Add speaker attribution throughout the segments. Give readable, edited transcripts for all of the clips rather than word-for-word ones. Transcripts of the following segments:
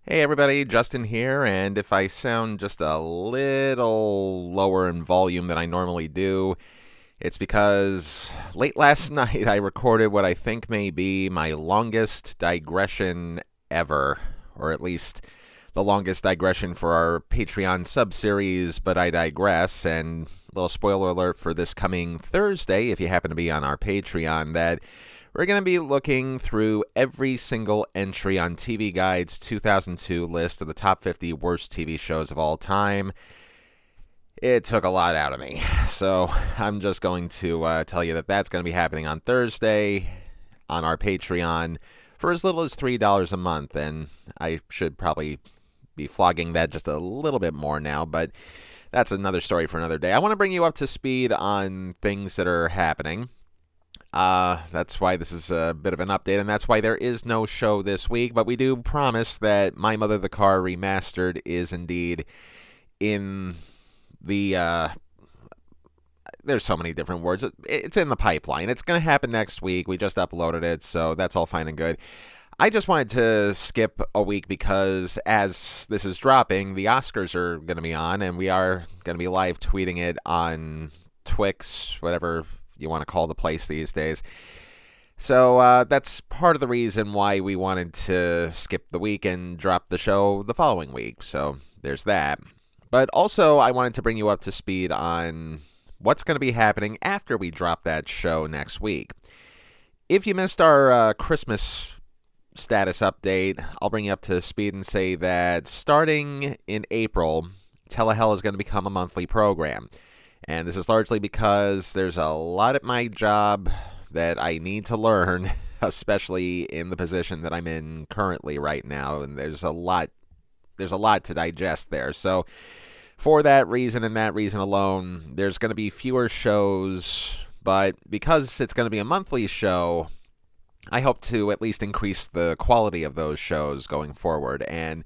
Speaker 1: Hey everybody, Justin here, and if I sound just a little lower in volume than I normally do, it's because late last night I recorded what I think may be my longest digression ever, or at least the longest digression for our Patreon sub-series, But I Digress, and a little spoiler alert for this coming Thursday, if you happen to be on our Patreon, that we're going to be looking through every single entry on TV Guide's 2002 list of the top 50 worst TV shows of all time. It took a lot out of me. So I'm just going to tell you that that's going to be happening on Thursday on our Patreon for as little as $3 a month. And I should probably be flogging that just a little bit more now, but that's another story for another day. I want to bring you up to speed on things that are happening. That's why this is a bit of an update, and that's why there is no show this week, but we do promise that My Mother the Car Remastered is indeed in the, there's so many different words. It's in the pipeline. It's going to happen next week. We just uploaded it, so that's all fine and good. I just wanted to skip a week because as this is dropping, the Oscars are going to be on, and we are going to be live tweeting it on Twix, whatever you want to call the place these days. So that's part of the reason why we wanted to skip the week and drop the show the following week. So there's that. But also, I wanted to bring you up to speed on what's going to be happening after we drop that show next week. If you missed our Christmas status update, I'll bring you up to speed and say that starting in April, Telehell is going to become a monthly program. And this is largely because there's a lot at my job that I need to learn, especially in the position that I'm in currently right now. And there's a lot to digest there. So for that reason and that reason alone, there's going to be fewer shows. But because it's going to be a monthly show, I hope to at least increase the quality of those shows going forward. And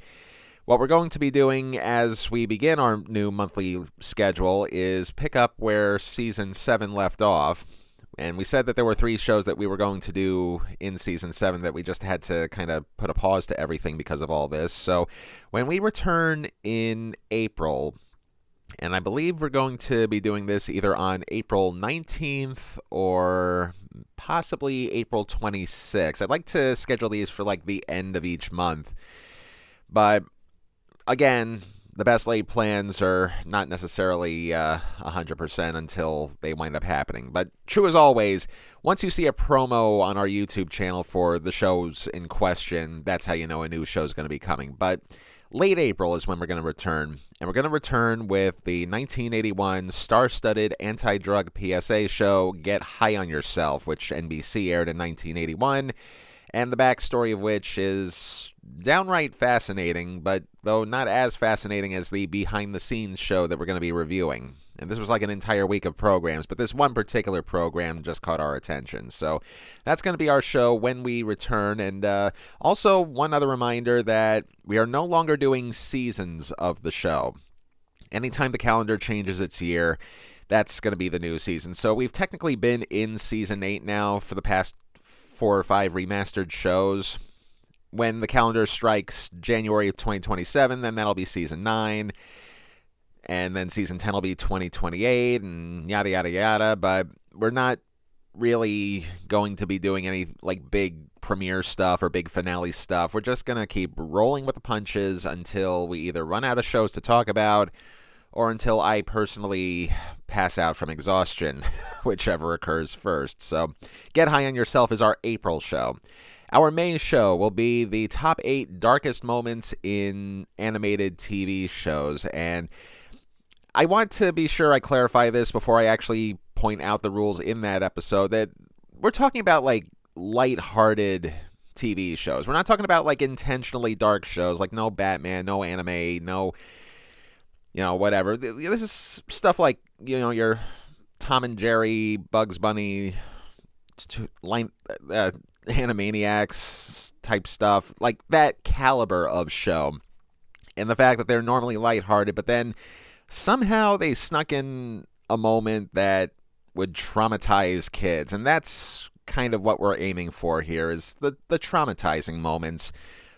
Speaker 1: what we're going to be doing as we begin our new monthly schedule is pick up where Season 7 left off. And we said that there were 3 shows that we were going to do in Season 7 that we just had to kind of put a pause to everything because of all this. So when we return in April, and I believe we're going to be doing this either on April 19th or possibly April 26th. I'd like to schedule these for like the end of each month. But again, the best laid plans are not necessarily 100% until they wind up happening. But true as always, once you see a promo on our YouTube channel for the shows in question, that's how you know a new show is going to be coming. But late April is when we're going to return. And we're going to return with the 1981 star-studded anti-drug PSA show, Get High on Yourself, which NBC aired in 1981. And the backstory of which is downright fascinating, but though not as fascinating as the behind-the-scenes show that we're going to be reviewing. And this was like an entire week of programs, but this one particular program just caught our attention. So that's going to be our show when we return. And also, one other reminder that we are no longer doing seasons of the show. Anytime the calendar changes its year, that's going to be the new season. So we've technically been in Season 8 now for the past 4 or 5 remastered shows. When the calendar strikes January of 2027, then that'll be Season 9. And then Season 10 will be 2028 and yada, yada, yada. But we're not really going to be doing any like big premiere stuff or big finale stuff. We're just going to keep rolling with the punches until we either run out of shows to talk about or until I personally pass out from exhaustion, whichever occurs first. So Get High on Yourself is our April show. Our May show will be the top 8 darkest moments in animated TV shows. And I want to be sure I clarify this before I actually point out the rules in that episode, that we're talking about like lighthearted TV shows. We're not talking about like intentionally dark shows, like no Batman, no anime, no, whatever. This is stuff like, your Tom and Jerry, Bugs Bunny, Animaniacs type stuff, like that caliber of show. And the fact that they're normally lighthearted, but then somehow they snuck in a moment that would traumatize kids. And that's kind of what we're aiming for here, is the traumatizing moments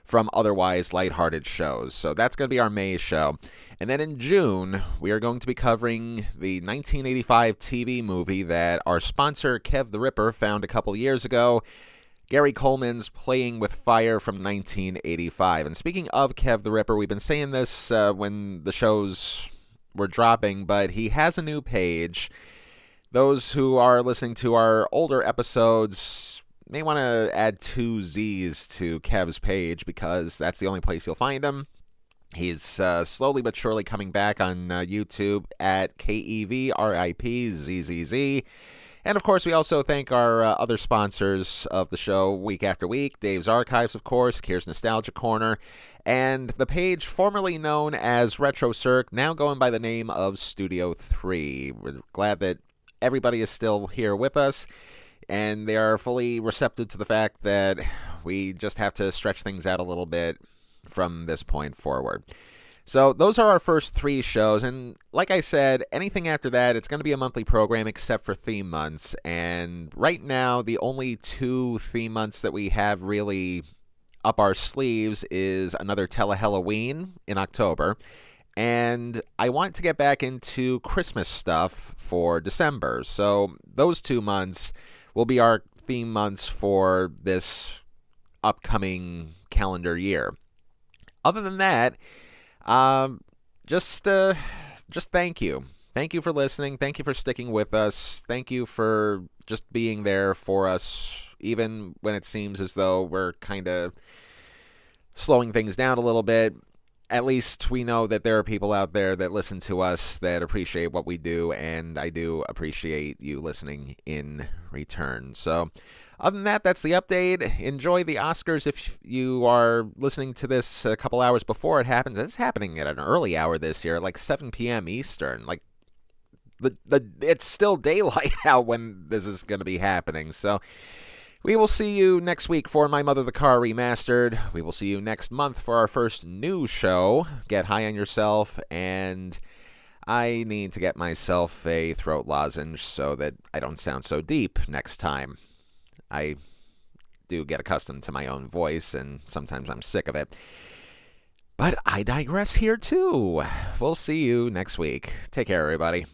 Speaker 1: from otherwise lighthearted shows. So that's going to be our May show. And then in June, we are going to be covering the 1985 TV movie that our sponsor, Kev the Ripper, found a couple years ago. Gary Coleman's Playing with Fire from 1985. And speaking of Kev the Ripper, we've been saying this when the shows were dropping, but he has a new page. Those who are listening to our older episodes may want to add 2 Z's to Kev's page because that's the only place you'll find him. He's slowly but surely coming back on YouTube at KEVRIPZZZ. And, of course, we also thank our other sponsors of the show week after week. Dave's Archives, of course, Kier's Nostalgia Corner, and the page formerly known as Retro Circ, now going by the name of Studio 3. We're glad that everybody is still here with us, and they are fully receptive to the fact that we just have to stretch things out a little bit from this point forward. So those are our first 3 shows, and like I said, anything after that, it's going to be a monthly program except for theme months, and right now the only 2 theme months that we have really up our sleeves is another Telehalloween in October, and I want to get back into Christmas stuff for December, so those 2 months will be our theme months for this upcoming calendar year. Other than that, just thank you. Thank you for listening. Thank you for sticking with us. Thank you for just being there for us, even when it seems as though we're kind of slowing things down a little bit. At least we know that there are people out there that listen to us that appreciate what we do, and I do appreciate you listening in return. So, other than that, that's the update. Enjoy the Oscars if you are listening to this a couple hours before it happens. It's happening at an early hour this year, like 7 p.m. Eastern. Like, it's still daylight out when this is going to be happening. So, we will see you next week for My Mother the Car Remastered. We will see you next month for our first new show, Get High on Yourself, and I need to get myself a throat lozenge so that I don't sound so deep next time. I do get accustomed to my own voice, and sometimes I'm sick of it. But I digress here, too. We'll see you next week. Take care, everybody.